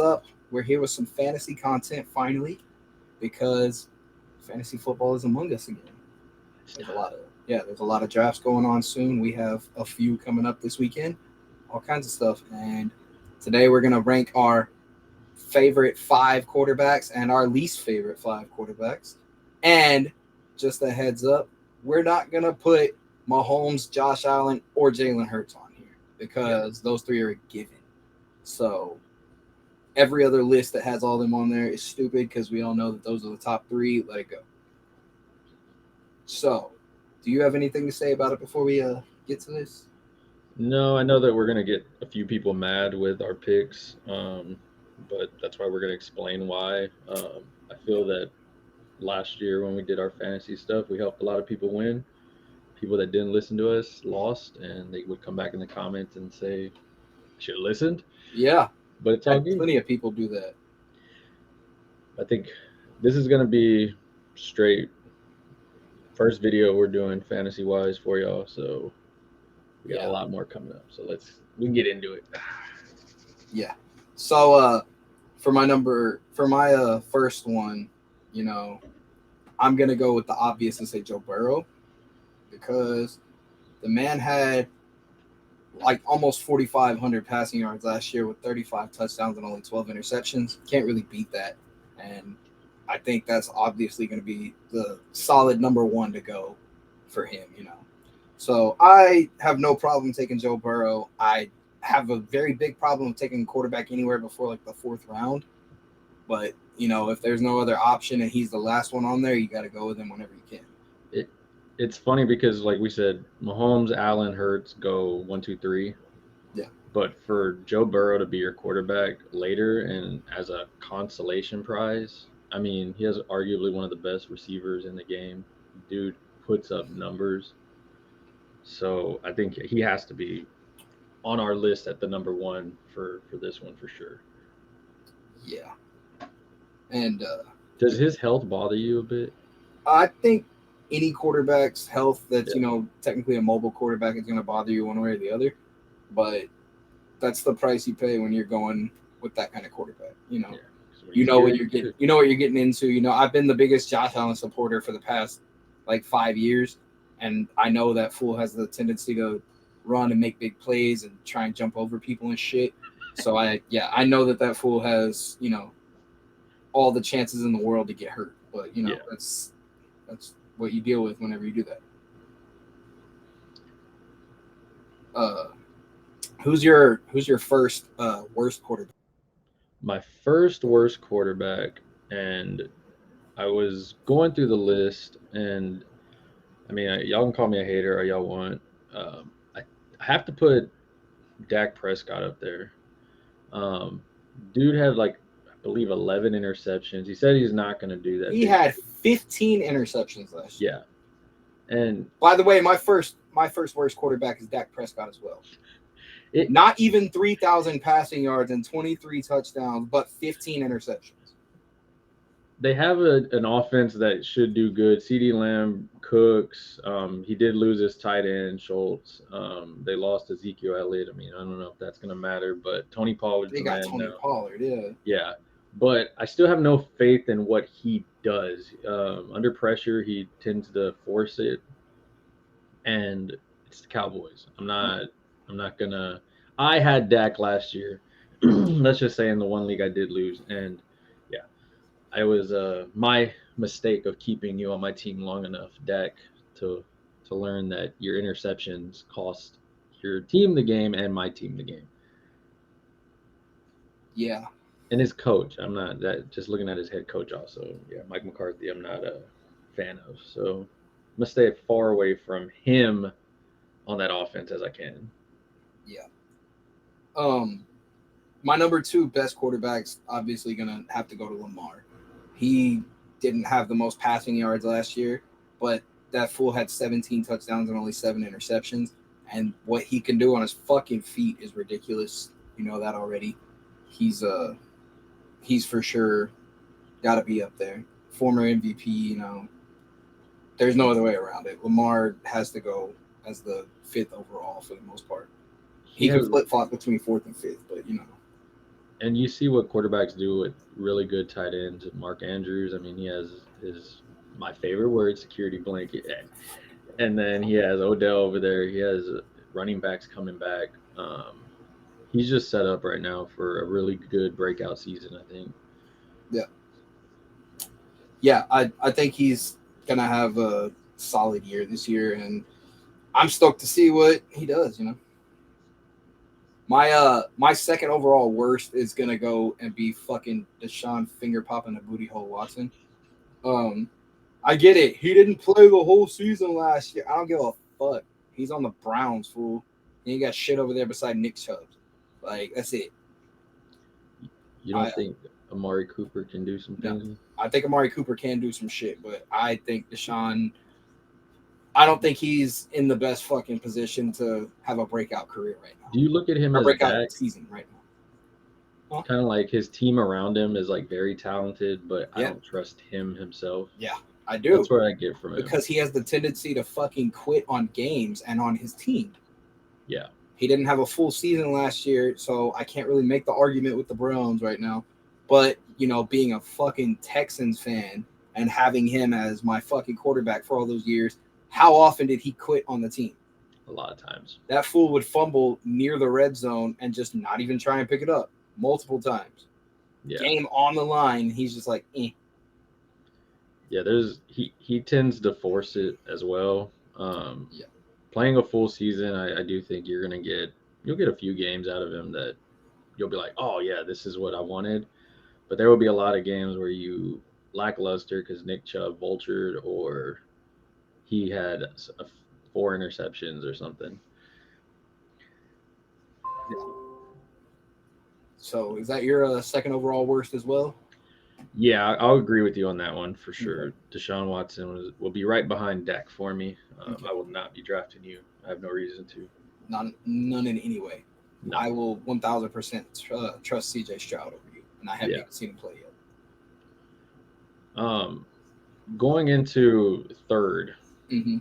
up? We're here with some fantasy content finally because fantasy football is among us again. There's a lot of drafts going on soon. We have a few coming up this weekend, all kinds of stuff. And today we're gonna rank our favorite five quarterbacks and our least favorite five quarterbacks. And just a heads up, we're not gonna put Mahomes, Josh Allen, or Jalen Hurts on here because those three are a given. So every other list that has all them on there is stupid because we all know that those are the top three. Let it go. So, do you have anything to say about it before we get to this? No, I know that we're gonna get a few people mad with our picks, but that's why we're gonna explain why. I feel that last year when we did our fantasy stuff, we helped a lot of people win. People that didn't listen to us lost, and they would come back in the comments and say, "I should have listened." Yeah, But it's all good. plenty of people do that. I think this is gonna be straight first video we're doing fantasy wise for y'all, so we got a lot more coming up. So we can get into it. Yeah. So for my first one, I'm gonna go with the obvious and say Joe Burrow because the man had like almost 4,500 passing yards last year with 35 touchdowns and only 12 interceptions. Can't really beat that, and I think that's obviously going to be the solid number one to go for him. So I have no problem taking Joe Burrow. I have a very big problem taking a quarterback anywhere before like the fourth round. But, if there's no other option and he's the last one on there, you got to go with him whenever you can. It's funny because, like we said, Mahomes, Allen, Hurts go 1, 2, 3. Yeah. But for Joe Burrow to be your quarterback later and as a consolation prize, I mean, he has arguably one of the best receivers in the game. Dude puts up numbers. So I think he has to be on our list at the number one for this one for sure. Yeah. And does his health bother you a bit? I think any quarterback's health that's, technically a mobile quarterback is going to bother you one way or the other. But that's the price you pay when you're going with that kind of quarterback. You know what you're getting. You know what you're getting into. I've been the biggest Josh Allen supporter for the past like 5 years, and I know that fool has the tendency to run and make big plays and try and jump over people and shit. So I know that fool has all the chances in the world to get hurt. But that's what you deal with whenever you do that. Who's your first worst quarterback? My first worst quarterback, and I was going through the list, and I mean, y'all can call me a hater or y'all want. I have to put Dak Prescott up there. Dude had I believe 11 interceptions. He said he's not going to do that. He had 15 interceptions last year. Yeah. And by the way, my first worst quarterback is Dak Prescott as well. Not even 3,000 passing yards and 23 touchdowns, but 15 interceptions. They have an offense that should do good. CeeDee Lamb, Cooks. He did lose his tight end, Schultz. They lost Ezekiel Elliott. I mean, I don't know if that's going to matter, but Tony Pollard. They got Tony Pollard, yeah. Yeah, but I still have no faith in what he does. Under pressure, he tends to force it, and it's the Cowboys. I'm not gonna. I had Dak last year. Let's just say in the one league I did lose, and yeah, I was my mistake of keeping you on my team long enough, Dak, to learn that your interceptions cost your team the game and my team the game. Yeah. And his coach, I'm not that. Just looking at his head coach, also, yeah, Mike McCarthy, I'm not a fan of. So I'm gonna stay as far away from him on that offense as I can. Yeah. My number two best quarterback's obviously gonna have to go to Lamar. He didn't have the most passing yards last year, but that fool had 17 touchdowns and only 7 interceptions. And what he can do on his fucking feet is ridiculous. You know that already. He's for sure got to be up there. Former MVP, there's no other way around it. Lamar has to go as the 5th overall for the most part. He can flip-flop between 4th and 5th, but And you see what quarterbacks do with really good tight ends. Mark Andrews, I mean, he has his my favorite word, security blanket. And then he has Odell over there. He has running backs coming back. He's just set up right now for a really good breakout season, I think. Yeah. Yeah, I think he's gonna have a solid year this year, and I'm stoked to see what he does. My second overall worst is gonna go and be fucking Deshaun finger popping a booty hole Watson. Um, I get it. He didn't play the whole season last year. I don't give a fuck. He's on the Browns, fool. And you got shit over there beside Nick Chubb. Like that's it. You I don't think Amari Cooper can do some no. things? I think Amari Cooper can do some shit, but I think Deshaun. I don't think he's in the best fucking position to have a breakout career right now. Do you look at him Or as breakout Dak? season right now. Huh? Kind of like his team around him is like very talented, but I Yeah. don't trust him himself. Yeah, I do. That's what I get from him. Because he has the tendency to fucking quit on games and on his team. Yeah. He didn't have a full season last year, so I can't really make the argument with the Browns right now. But, being a fucking Texans fan and having him as my fucking quarterback for all those years, how often did he quit on the team? A lot of times. That fool would fumble near the red zone and just not even try and pick it up multiple times. Yeah. Game on the line, he's just like, eh. Yeah, he tends to force it as well. Yeah. Playing a full season, I do think you'll get a few games out of him that you'll be like, oh yeah, this is what I wanted. But there will be a lot of games where you lackluster because Nick Chubb vultured or he had 4 interceptions or something. Yeah. So is that your second overall worst as well? Yeah, I'll agree with you on that one for sure. Okay. Deshaun Watson will be right behind Dak for me. Okay. I will not be drafting you. I have no reason to. None in any way. No. I will 1,000% trust CJ Stroud over you, and I haven't even seen him play yet. Going into third, Mm-hmm.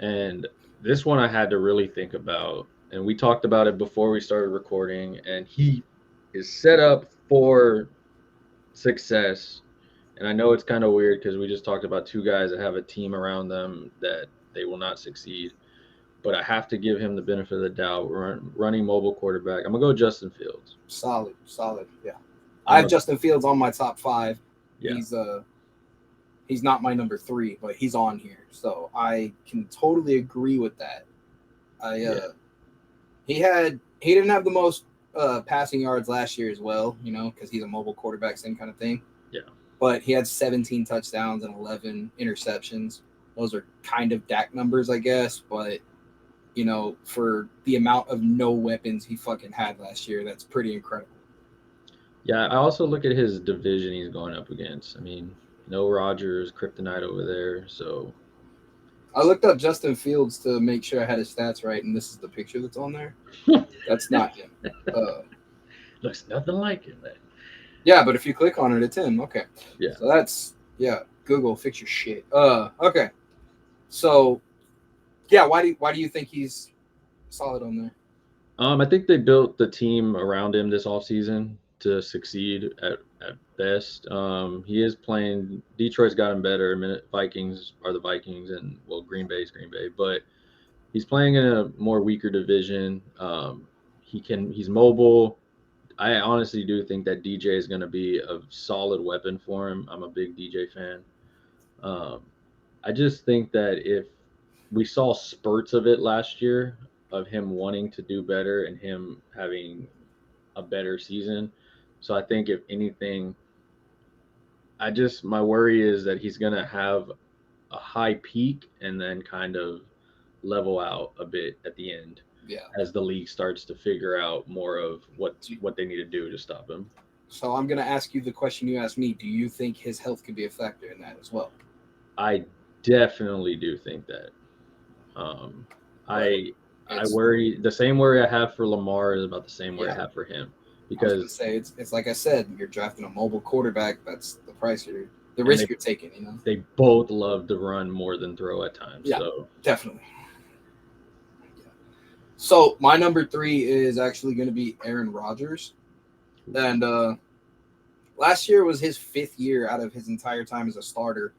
and this one I had to really think about, and we talked about it before we started recording, and he is set up for success. And I know it's kind of weird because we just talked about 2 guys that have a team around them that they will not succeed. But I have to give him the benefit of the doubt. Running mobile quarterback. I'm going to go Justin Fields. Solid. Yeah. I have Justin Fields on my top 5. Yeah. He's not my number 3, but he's on here. So I can totally agree with that. He didn't have the most passing yards last year as well, because he's a mobile quarterback, same kind of thing. Yeah. But he had 17 touchdowns and 11 interceptions. Those are kind of Dak numbers, I guess. But, for the amount of no weapons he fucking had last year, that's pretty incredible. Yeah, I also look at his division he's going up against. I mean, no Rodgers, kryptonite over there. So I looked up Justin Fields to make sure I had his stats right, and this is the picture that's on there. That's not him. Looks nothing like him, man. Yeah, but if you click on it, it's him. Okay. Yeah. So that's Google, fix your shit. Okay. So, yeah, why do you think he's solid on there? I think they built the team around him this offseason to succeed at best. He is playing. Detroit's gotten better. Vikings are the Vikings, and Green Bay's Green Bay. But he's playing in a more weaker division. He's mobile. I honestly do think that DJ is going to be a solid weapon for him. I'm a big DJ fan. I just think that if we saw spurts of it last year of him wanting to do better and him having a better season. So I think if anything, my worry is that he's going to have a high peak and then kind of level out a bit at the end. Yeah. As the league starts to figure out more of what they need to do to stop him. So I'm going to ask you the question you asked me. Do you think his health could be a factor in that as well? I definitely do think that. I worry. The same worry I have for Lamar is about the same worry I have for him. Because I was gonna say it's like I said, you're drafting a mobile quarterback. That's the price the risk you're taking. They both love to run more than throw at times. Yeah, so. Definitely. Yeah. So my number 3 is actually going to be Aaron Rodgers. And last year was his 5th year out of his entire time as a starter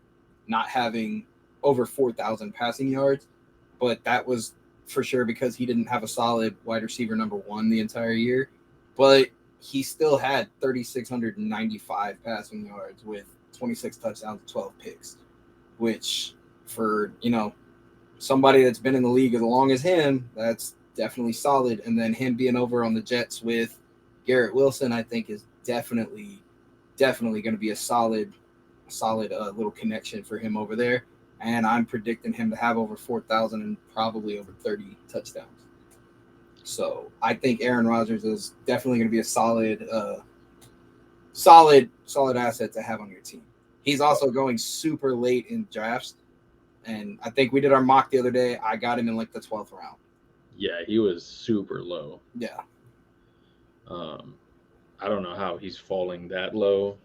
not having over 4,000 passing yards. But that was for sure because he didn't have a solid wide receiver number 1 the entire year. But he still had 3,695 passing yards with 26 touchdowns and 12 picks, which for, somebody that's been in the league as long as him, that's definitely solid. And then him being over on the Jets with Garrett Wilson, I think is definitely going to be a solid little connection for him over there. And I'm predicting him to have over 4,000 and probably over 30 touchdowns. So I think Aaron Rodgers is definitely going to be a solid asset to have on your team. He's also going super late in drafts. And I think we did our mock the other day. I got him in like the 12th round. Yeah, he was super low. Yeah. I don't know how he's falling that low,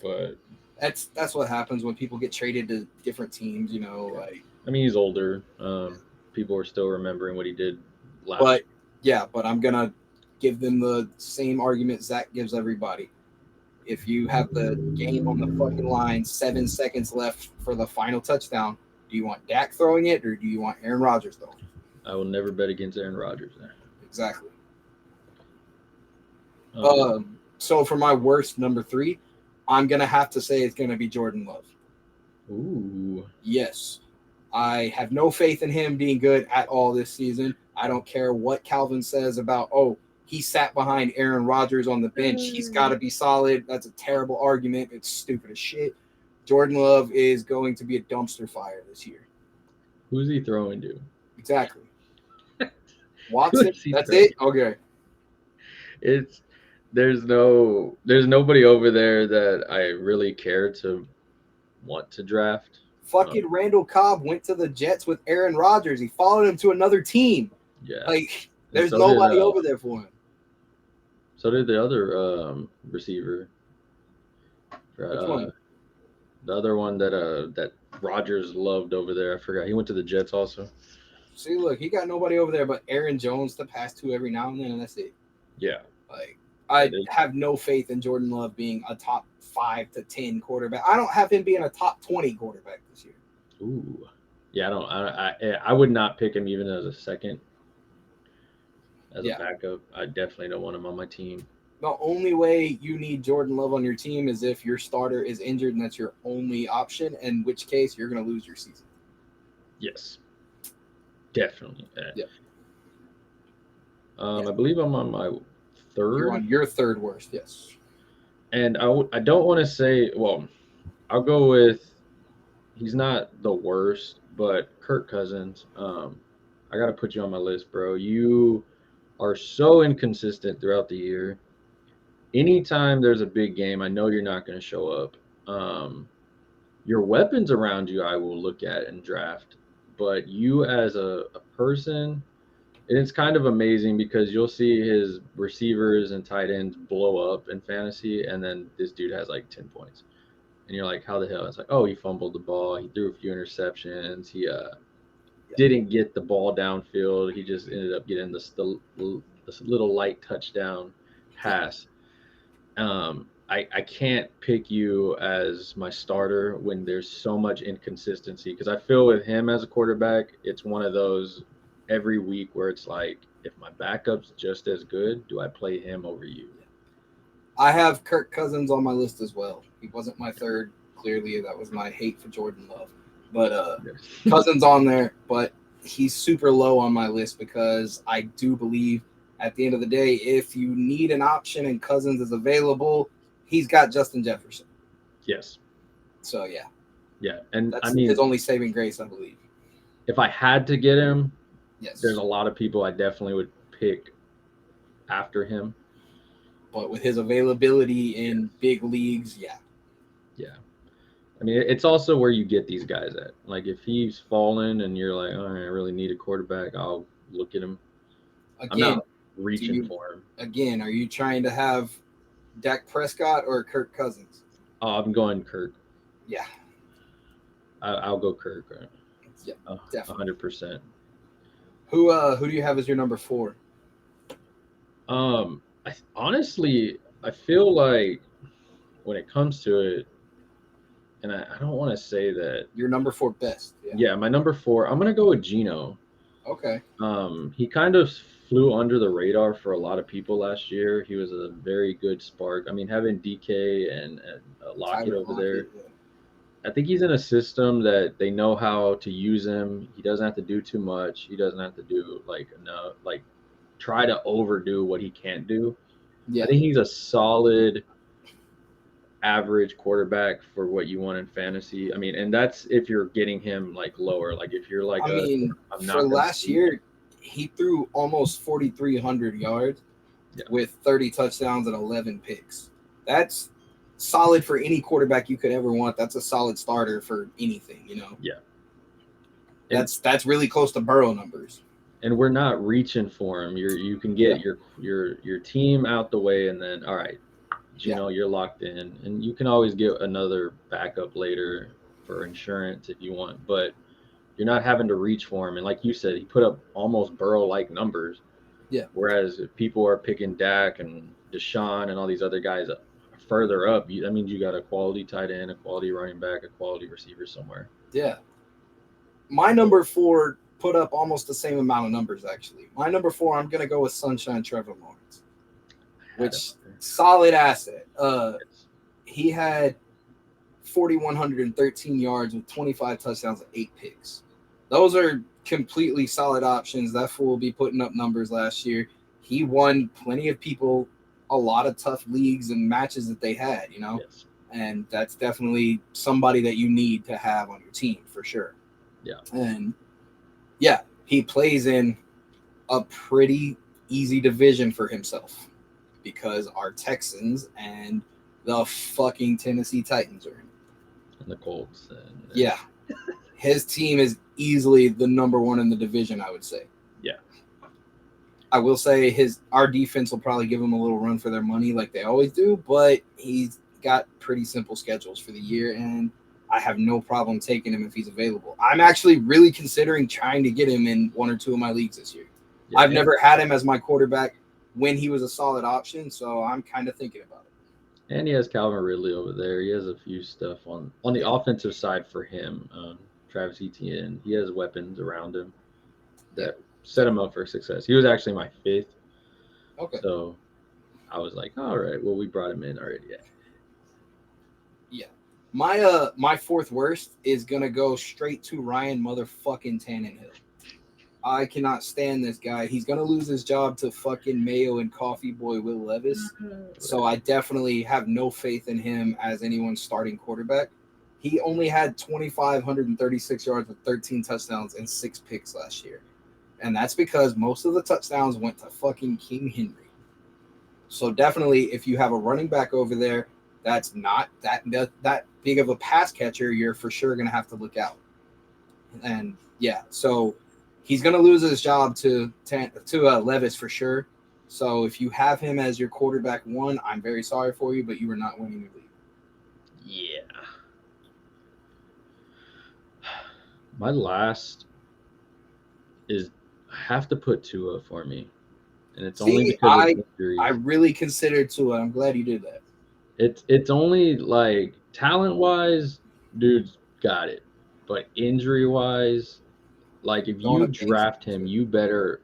but that's what happens when people get traded to different teams, like. I mean, he's older. People are still remembering what he did last. But yeah, but I'm gonna give them the same argument Zach gives everybody. If you have the game on the fucking line, 7 seconds left for the final touchdown, do you want Dak throwing it or do you want Aaron Rodgers throwing it? I will never bet against Aaron Rodgers there. Exactly. So for my worst number 3, I'm going to have to say it's going to be Jordan Love. Ooh. Yes. I have no faith in him being good at all this season. I don't care what Calvin says about, he sat behind Aaron Rodgers on the bench. He's got to be solid. That's a terrible argument. It's stupid as shit. Jordan Love is going to be a dumpster fire this year. Who's he throwing to? Exactly. Watson? That's it? Okay. There's nobody over there that I really care to want to draft. Fucking Randall Cobb went to the Jets with Aaron Rodgers. He followed him to another team. Yeah. Like, there's nobody over there for him. So did the other receiver. Which one? The other one that Rodgers loved over there. I forgot. He went to the Jets also. See, look, he got nobody over there but Aaron Jones to pass to every now and then, and that's it. Yeah. Like, I have no faith in Jordan Love being a top 5 to 10 quarterback. I don't have him being a top 20 quarterback this year. Ooh. Yeah, I would not pick him even as a second. As a backup, I definitely don't want him on my team. The only way you need Jordan Love on your team is if your starter is injured and that's your only option, in which case you're going to lose your season. Yes. Definitely. Yeah. I believe I'm on my 3rd. You're on your 3rd worst, yes. And I don't want to say, well, I'll go with, he's not the worst, but Kirk Cousins. I got to put you on my list, bro. You are so inconsistent throughout the year. Anytime there's a big game, I know you're not going to show up. Your weapons around you, I will look at and draft. But you as a person, it's kind of amazing because you'll see his receivers and tight ends blow up in fantasy, and then this dude has like 10 points. And you're like, how the hell? It's like, he fumbled the ball. He threw a few interceptions. He didn't get the ball downfield. He just ended up getting this little light touchdown pass. I can't pick you as my starter when there's so much inconsistency, because I feel with him as a quarterback, it's one of those every week where it's like, if my backup's just as good, do I play him over you? I have Kirk Cousins on my list as well. He wasn't my 3rd. Clearly, that was my hate for Jordan Love. But Cousins on there, but he's super low on my list because I do believe at the end of the day, if you need an option and Cousins is available, he's got Justin Jefferson. Yes. So, yeah. Yeah, and that's his only saving grace, I believe. If I had to get him, yes, there's a lot of people I definitely would pick after him. But with his availability in big leagues, yeah. Yeah. I mean, it's also where you get these guys at. Like, if he's fallen and you're like, I really need a quarterback, I'll look at him. Again, I'm not reaching for him. Again, are you trying to have Dak Prescott or Kirk Cousins? I'm going Kirk. Yeah. I'll go Kirk. Right? Yeah, definitely. 100%. Who do you have as your number 4? Honestly, I feel like when it comes to it, and I don't want to say that. Your number 4 best. Yeah, my number 4. I'm gonna go with Geno. Okay. He kind of flew under the radar for a lot of people last year. He was a very good spark. I mean, having DK and Lockett Tyler over there, Lockett, yeah. I think he's in a system that they know how to use him. He doesn't have to do too much. He doesn't have to do try to overdo what he can't do. I Yeah. think he's a solid average quarterback for what you want in fantasy. I mean, and that's if you're getting him like lower. Like if you're like I mean, I'm for not gonna last sleep. year, he threw almost 4,300 yards Yeah. with 30 touchdowns and 11 picks. That's solid for any quarterback you could ever want. That's a solid starter for anything, you know. Yeah. That's really close to Burrow numbers. And we're not reaching for him. You can get your team out the way, and then all right, Gino, you're locked in, and you can always get another backup later for insurance if you want, but you're not having to reach for him. And like you said, he put up almost Burrow-like numbers. Yeah. Whereas if people are picking Dak and Deshaun and all these other guys further up, that means you got a quality tight end, a quality running back, a quality receiver somewhere. Yeah. My number 4 put up almost the same amount of numbers, actually. My number 4, I'm going to go with Sunshine Trevor Lawrence, which solid asset. He had 4,113 yards with 25 touchdowns and 8 picks. Those are completely solid options. That fool will be putting up numbers last year. He won plenty of people a lot of tough leagues and matches that they had, you know? Yes. And that's definitely somebody that you need to have on your team for sure. Yeah. And yeah, he plays in a pretty easy division for himself because our Texans and the fucking Tennessee Titans are in. And the Colts. Yeah. His team is easily the number 1 in the division, I would say. Yeah. I will say our defense will probably give him a little run for their money like they always do, but he's got pretty simple schedules for the year, and I have no problem taking him if he's available. I'm actually really considering trying to get him in 1 or 2 of my leagues this year. Yeah, I've never had him as my quarterback when he was a solid option, so I'm kind of thinking about it. And he has Calvin Ridley over there. He has a few stuff on the offensive side for him. Travis Etienne, he has weapons around him that set him up for success. He was actually my 5th. Okay. So I was like, all right, well, we brought him in already. Yeah. My 4th worst is gonna go straight to Ryan motherfucking Tannehill. I cannot stand this guy. He's gonna lose his job to fucking Mayo and Coffee Boy Will Levis. So I definitely have no faith in him as anyone's starting quarterback. He only had 2,536 yards with 13 touchdowns and 6 picks last year. And that's because most of the touchdowns went to fucking King Henry. So definitely if you have a running back over there that's not that big of a pass catcher, you're for sure going to have to look out. And yeah, so he's going to lose his job to Levis for sure. So if you have him as your quarterback 1, I'm very sorry for you, but you are not winning your league. Yeah. My last is I have to put Tua for me. And it's only because of injuries. I really considered Tua. I'm glad you did that. It's only like talent-wise, dude's got it. But injury-wise, like if you draft him, you better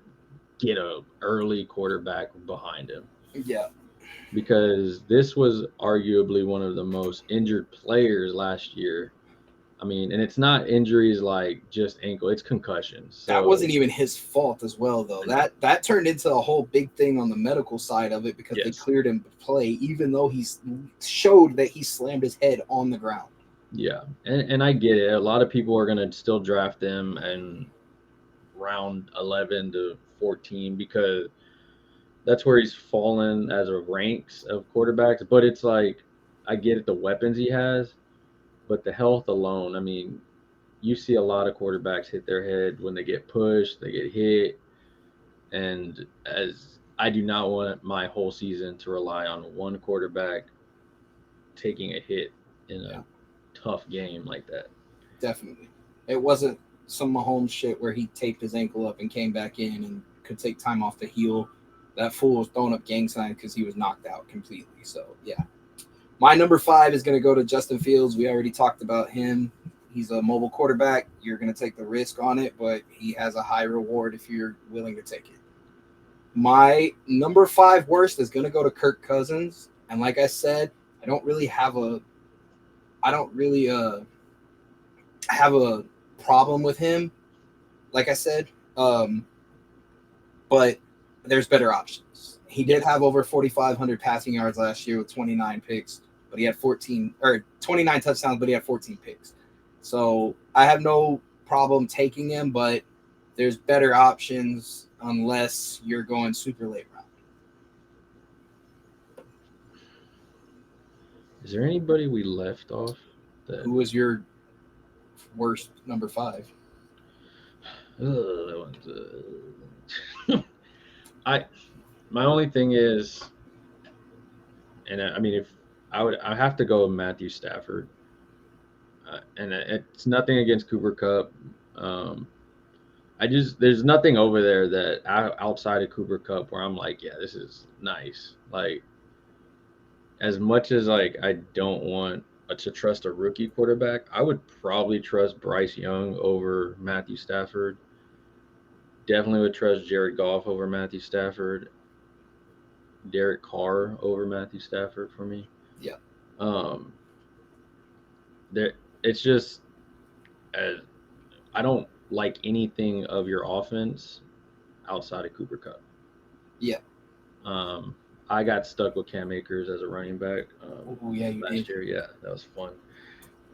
get a early quarterback behind him. Yeah. Because this was arguably one of the most injured players last year. I mean, and it's not injuries like just ankle, it's concussions. So, that wasn't even his fault as well, though. That turned into a whole big thing on the medical side of it because they cleared him to play, even though he showed that he slammed his head on the ground. Yeah, and I get it. A lot of people are going to still draft him in round 11 to 14 because that's where he's fallen as a ranks of quarterbacks. But it's like, I get it, the weapons he has. But the health alone, I mean, you see a lot of quarterbacks hit their head when they get pushed, they get hit. And as I do not want my whole season to rely on one quarterback taking a hit in a tough game like that. Definitely. It wasn't some Mahomes shit where he taped his ankle up and came back in and could take time off to heal. That fool was throwing up gang signs because he was knocked out completely. So, yeah. My number 5 is going to go to Justin Fields. We already talked about him. He's a mobile quarterback. You're going to take the risk on it, but he has a high reward if you're willing to take it. My number 5 worst is going to go to Kirk Cousins. And like I said, I don't really have a problem with him, like I said. But there's better options. He did have over 4,500 passing yards last year with 29 picks, but he had 29 touchdowns, but he had 14 picks. So I have no problem taking him, but there's better options unless you're going super late round. Is there anybody we left off? Who was your worst number 5? That one's. My only thing is, and I mean, if I have to go with Matthew Stafford, and it's nothing against Cooper Kupp. There's nothing over there that outside of Cooper Kupp where I'm like, yeah, this is nice. Like, as much as like I don't want to trust a rookie quarterback, I would probably trust Bryce Young over Matthew Stafford. Definitely would trust Jared Goff over Matthew Stafford. Derek Carr over Matthew Stafford for me. Yeah. It's just, I don't like anything of your offense outside of Cooper Kupp. Yeah. I got stuck with Cam Akers as a running back. Last year. Yeah, that was fun.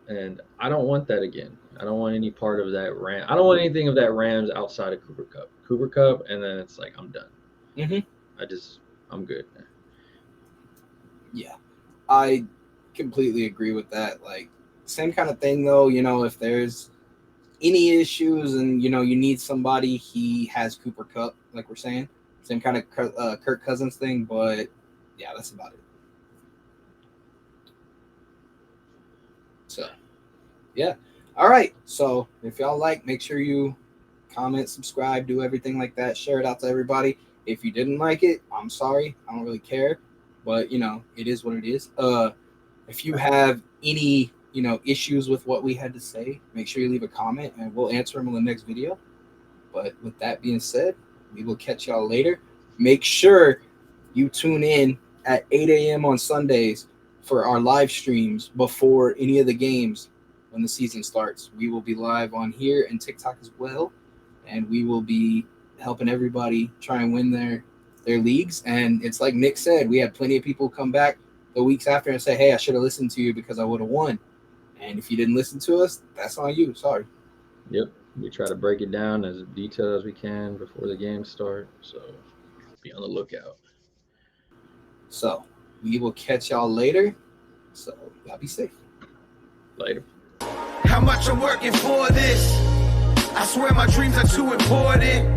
And I don't want that again. I don't want any part of that I don't want anything of that Rams outside of Cooper Kupp. Cooper Kupp, and then it's like, I'm done. I'm good. Yeah. I completely agree with that. Like, same kind of thing, though. You know, if there's any issues and, you know, you need somebody, he has Cooper Kupp, like we're saying. Same kind of Kirk Cousins thing, but, yeah, that's about it. So, yeah. All right. So, if y'all like, make sure you comment, subscribe, do everything like that. Share it out to everybody. If you didn't like it, I'm sorry. I don't really care. But, you know, it is what it is. If you have any, you know, issues with what we had to say, make sure you leave a comment and we'll answer them in the next video. But with that being said, we will catch y'all later. Make sure you tune in at 8 a.m. on Sundays for our live streams before any of the games when the season starts. We will be live on here and TikTok as well. And we will be helping everybody try and win their leagues. And it's like Nick said, we had plenty of people come back the weeks after and say, hey, I should have listened to you because I would have won. And if you didn't listen to us, that's on you. Sorry. Yep. We try to break it down as detailed as we can before the games start. So be on the lookout. So we will catch y'all later. So y'all be safe. Later. How much I'm working for this? I swear my dreams are too important.